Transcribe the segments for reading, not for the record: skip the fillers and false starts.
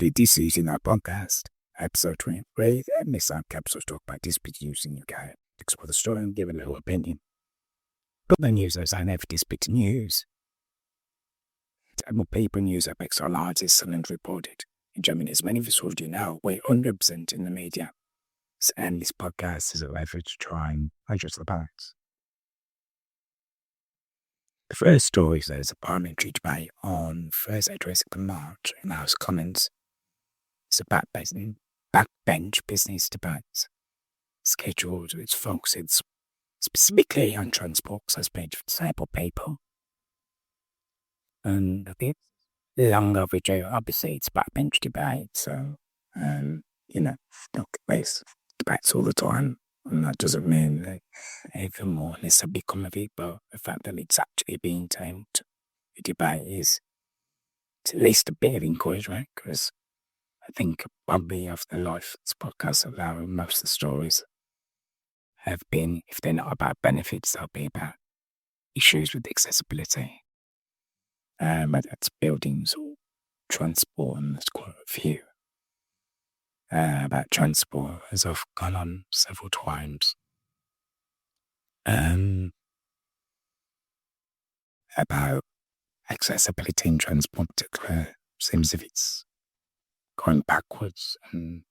This is in our podcast, episode 23, and this time capsules talk about dispute news in UK. Explore the story and give a little opinion. But the news as I never dispute news. More paper news apex our largest silent reported. In Germany, as many of us already know, we're underrepresented in the media. And this podcast is an effort to try and address the balance. The first story says a parliamentary debate on Thursday, 26th of March in the House of Commons. It's a backbench business debate scheduled which focuses specifically on transport as paid for disabled people. And it's long overdue. Obviously, it's backbench debate, so, there's debates all the time. And that doesn't mean that even more necessarily come of it, but the fact that it's actually being tamed, the debate is at least a bit of encouragement, because I think probably of the life this podcast allowing most of the stories have been, if they're not about benefits, they'll be about issues with accessibility. Whether that's buildings or transport, and there's quite a few about transport as I've gone on several times. About accessibility in transport, particularly, seems if it's going backwards, and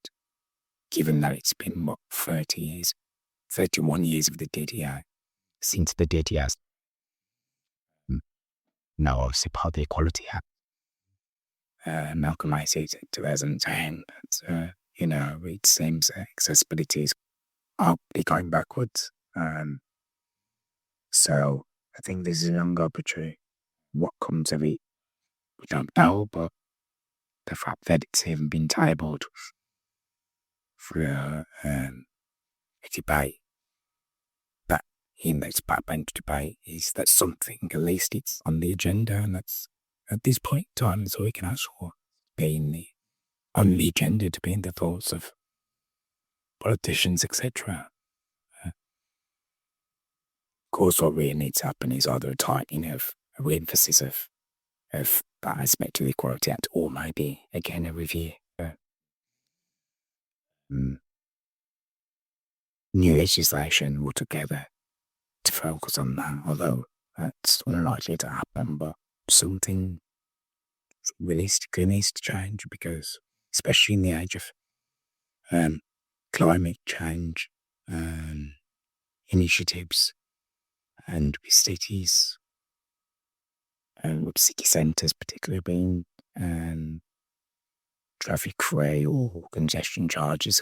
given that it's been 31 years of the DDR, since the DDR, now obviously part of the Equality Act, amalgamated in 2010, but it seems accessibility is probably going backwards. So I think this is an young opportunity. What comes of it, we don't know, but the fact that it's even been tabled for a debate, that in this backbench debate, is that something, at least it's on the agenda, and that's at this point in time, so we can ask for being on the agenda, to be in the thoughts of politicians, etc. Of course, what really needs to happen is either a tightening of a re-emphasis of that aspect of the Equality Act, or maybe again a review. New legislation altogether to focus on that, although that's unlikely to happen, but something realistically needs to change, because especially in the age of climate change initiatives, and with cities, and with city centres particularly being traffic-free or congestion charges,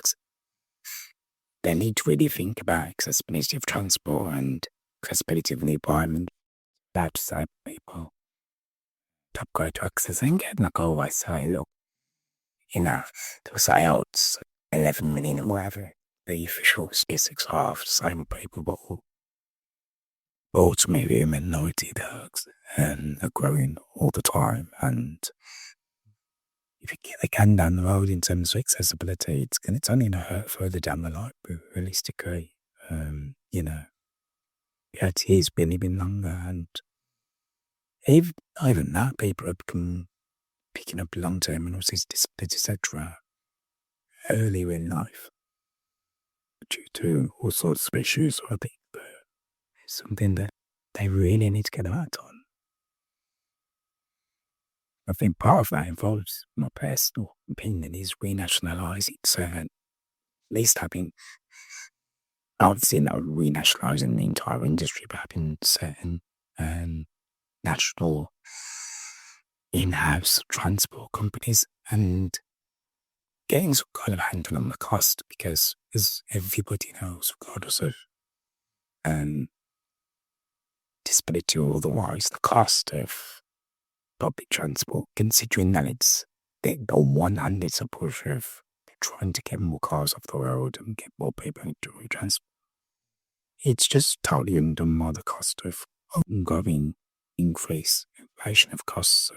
they need to really think about accessibility of transport and accessibility of the environment, allowed disabled people to upgrade to accessing it. Like I always say, look, they'll say, oh, it's 11 million or whatever the official statistics are of disabled people, but ultimately a minority dogs, and are growing all the time. And if you get the can down the road in terms of accessibility, it's only going to hurt further down the line, but realistically, it has been longer, and even now, people have become picking up long-term and also disabilities, etc., earlier in life, due to all sorts of issues. So I think it's something that they really need to get their hands on. I think part of that involves, my personal opinion, is renationalising certain, at least having, obviously not renationalising the entire industry, but having certain national in-house transport companies and getting some kind of handle on the cost, because as everybody knows, regardless of disability or otherwise, the cost of public transport, considering that on one hand it's a push of trying to get more cars off the road and get more people into transport, it's just totally undone by the cost of ongoing inflation of costs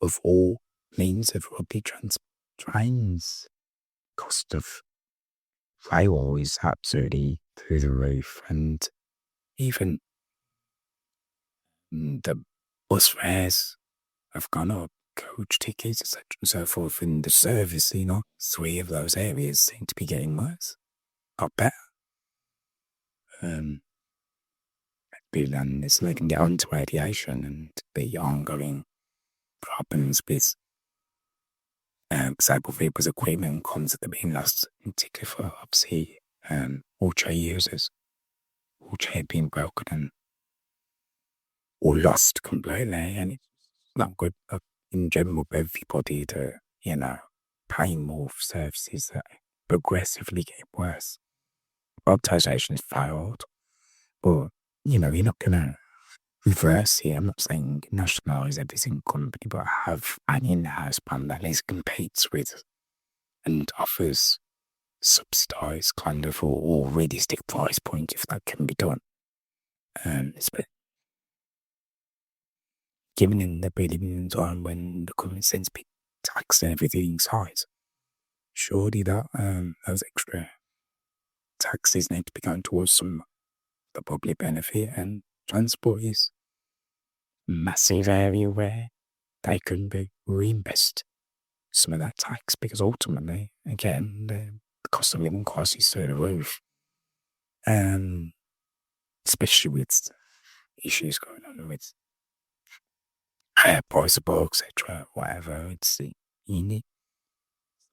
of all means of public transport. Trains, cost of rail is absolutely through the roof, and even the bus fares have gone up. coach tickets, etc. and so forth, and the service, 3 of those areas seem to be getting worse, not better. But then it's looking down to radiation and the ongoing problems with disabled people's equipment constantly being lost, in particular for obviously wheelchair users, wheelchair being broken and or lost completely, and it's not good in general for everybody to, pay more for services that progressively get worse. Privatisation has failed, but, you're not going to reverse it. I'm not saying nationalise every single company, but have an in-house plan that at least competes with and offers subsidised kind of or realistic price point if that can be done. Given in the living time when the government sends people tax and everything size, surely that those extra taxes need to be going towards some the public benefit, and transport is a massive area where they can be reinvest some of that tax, because ultimately, again, the cost of living crisis is through the roof. Especially with issues going on with price of books, etc., whatever. It's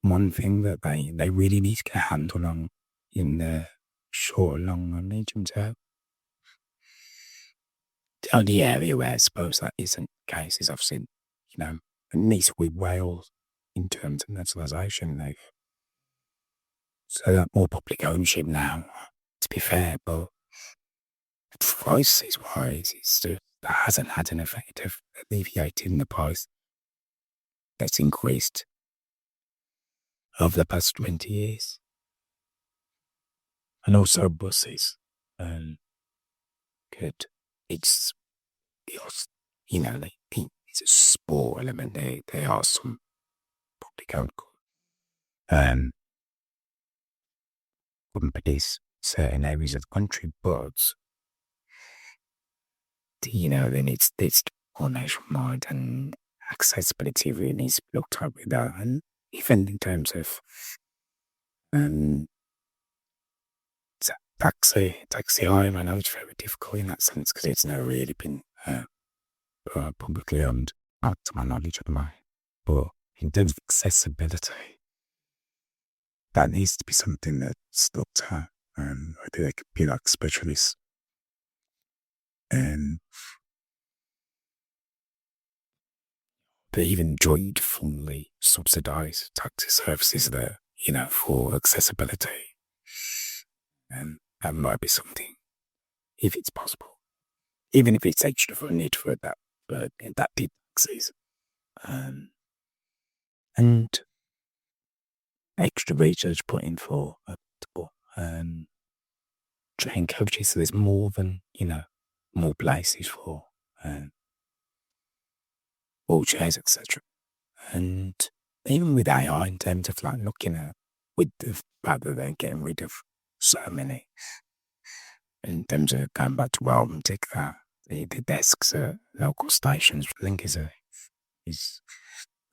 one thing that they really need to get a handle on in the short, long, and medium term. The only area where I suppose that isn't the case is obviously, at least with Wales in terms of nationalisation. So that more public ownership now, to be fair, but prices wise, that hasn't had an effect of alleviating the price that's increased over the past 20 years. And also buses. Good. It's it's a small element. They are some public owned companies, certain areas of the country, but then it's all nationwide, and accessibility really needs to be looked at with that. And even in terms of taxi hire, I know it's very difficult in that sense because it's never really been publicly owned, to my knowledge at the moment. But in terms of accessibility, that needs to be something that's looked at. I think there could be like specialists and they even joined fully subsidised taxi services there, for accessibility. And that might be something, if it's possible, even if it's extra funded for that, but that did taxis. And extra research put in for train coaches, so there's more than, more places for wheelchairs, etc. And even with AI, in terms of like looking at rather than getting rid of so many, in terms of going back to Arithmetic, that the desks at local stations, I think is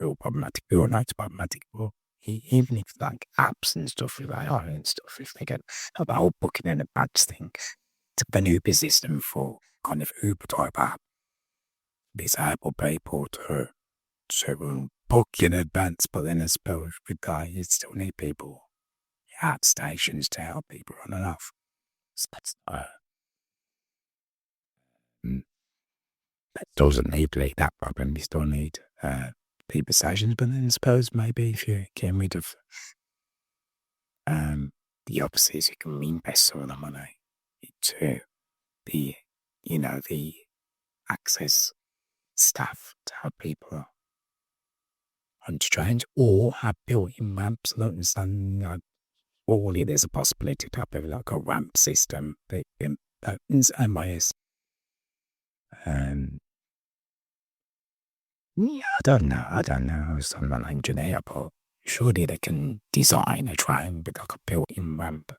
real problematic. We all know it's problematic, but even if like apps and stuff with AI and stuff, if they get the whole booking in advance thing, it's an Uber system for kind of Uber type app, disable people to book in advance, but then I suppose with that you still need people at stations to help people on and off. So that's that doesn't need to be that problem. You still need people stations, but then I suppose maybe if you're getting rid of the offices, you can reinvest some of the money into the the access staff to help people on trains, or have built-in ramps. I don't understand. Surely there's a possibility to have like a ramp system that opens MIS. Yeah, I don't know. I'm not an engineer, but surely they can design a train with like a built-in ramp.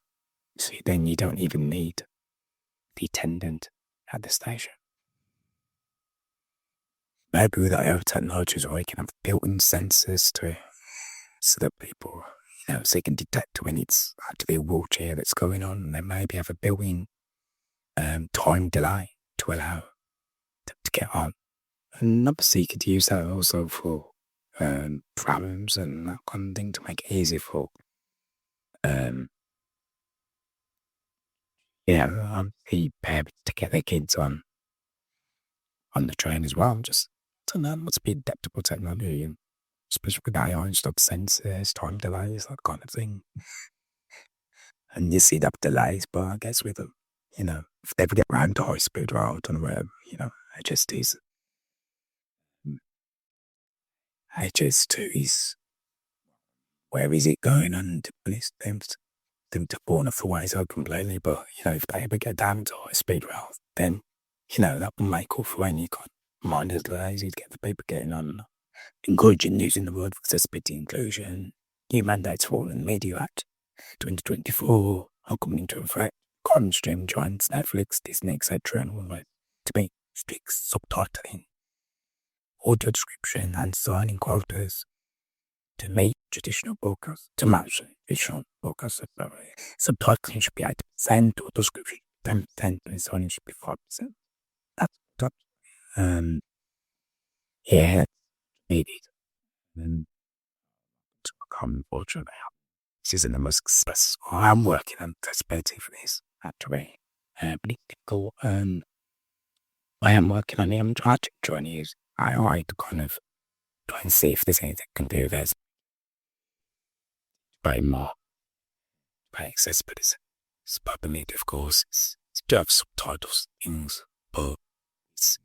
So then you don't even need the attendant at the station. maybe with AI technologies, or you can have built-in sensors to so that people, so they can detect when it's actually a wheelchair that's going on, and they maybe have a built-in time delay to allow them to get on. And obviously, you could use that also for prams and that kind of thing to make it easy for um, the parents to get their kids on the train as well. Just I don't know, it must be adaptable technology, and especially with AI and stuff, sensors, time delays, that kind of thing. And you see that delays, but I guess with them, if they ever get round to high speed rail, I don't know where, HS2's HS2's where is it going? And to be honest, them to born off the ways out completely. But if they ever get down to high speed rail, then that will make up for when you can't mind as lazy to get the people getting on. Encouraging using the word accessibility inclusion. New mandates for the Media Act 2024 are coming into effect. Current stream giants, Netflix, Disney, etc., and all that to make strict subtitling, audio description, and signing quotas to meet traditional broadcasts, to match traditional broadcasts. Subtitling should be 8%, audio description 10%, and signing should be 5%. That's that. Yeah, needed. And I can't unfortunately. This isn't the most express. I'm working on accessibility for this, actually. But it's difficult. I am working on it. I'm trying to use AI to kind of try and see if there's anything I can do that's by more, by accessibility. It's probably, of course, it's to have subtitles, things, but it's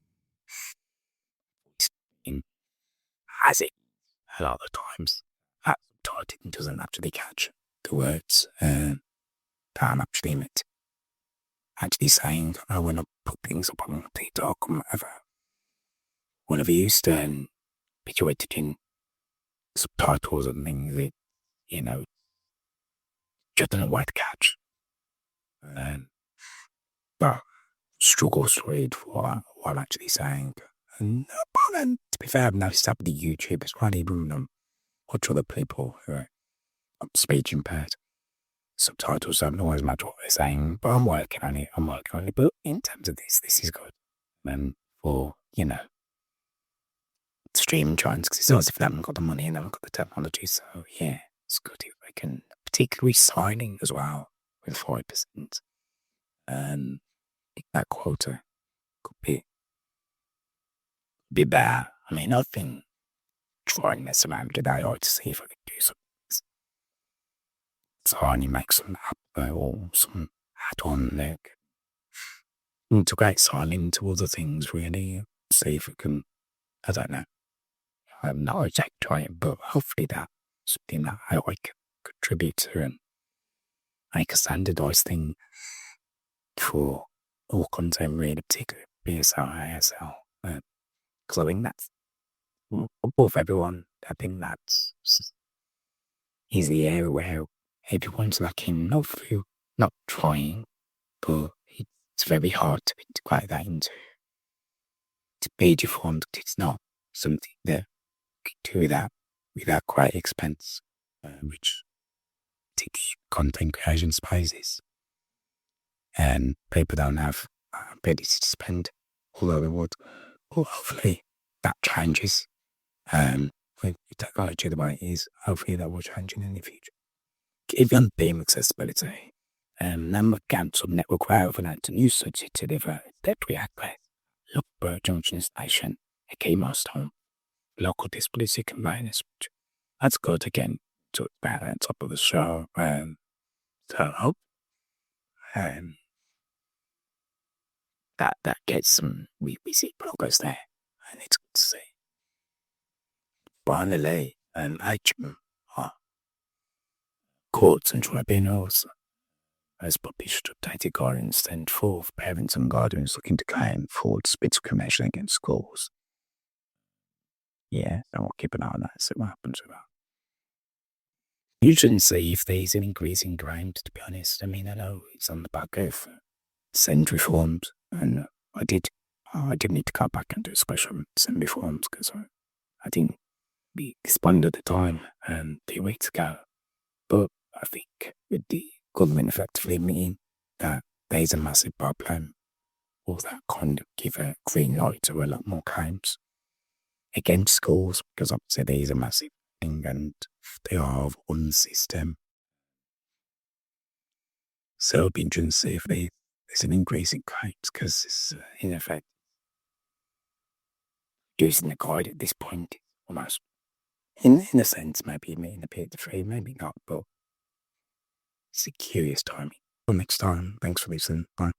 has it a lot of the times. That subtitling doesn't actually catch the words that I'm actually meant. Actually saying, I want to put things up on TikTok or whatever you used to picture in subtitles and things, just don't know why to catch. But struggles to read what I'm actually saying. And to be fair, I've noticed that with the YouTube, it's quite even watch other people who are speech impaired. Subtitles don't always match what they're saying, but I'm working on it. But in terms of this is good. For, streaming giants, because it's not as if they haven't got the money and they haven't got the technology. So, yeah, it's good if they can, particularly signing as well with 5%. That quota could be better. I mean, I've been trying this around today to see if I could do something. So I need to make some app or some add-on like integrate signing to other things really. See if it can, I don't know. I'm not exactly trying, but hopefully that's something that I can contribute to and make a standardized thing for all content really, particularly BSL, ASL. Because I think that's above everyone. I think that's is the area where everyone's lacking, not trying, but it's very hard to integrate that into page form. It's not something that you can do without great expense, which takes content creation spaces. And people don't have ability to spend all over the world. Well, hopefully that changes. With technology the way it is, hopefully that will change in the future. If you theme accessibility, number cancelled network overnight to new city to deliver that reactor. Look, Junction Station, a key milestone. Local disability conveyance. That's good again to balance top of the show. So I hope that gets some, we see progress there. And it's good to see. Finally, courts and tribunals has published updated guidance sent forth parents and guardians looking to claim for discrimination against schools. Yeah, and we'll keep an eye on that, see what happens with that. You shouldn't see if there's an increase in crime, to be honest. I mean, I know it's on the back of SEND reforms, and I I did need to cut back and do special assembly forms because I didn't respond at the time and 2 weeks ago. But I think with the government effectively meaning that there's a massive problem, will that kind of give a green light to a lot more claims against schools, because obviously there is a massive thing and they are of one system. So it'll be interesting to see if there's an increase in claims, because it's in effect using the guide at this point, almost. In a sense, maybe in a period of three, maybe not, but it's a curious timing. Until next time, thanks for listening. Bye.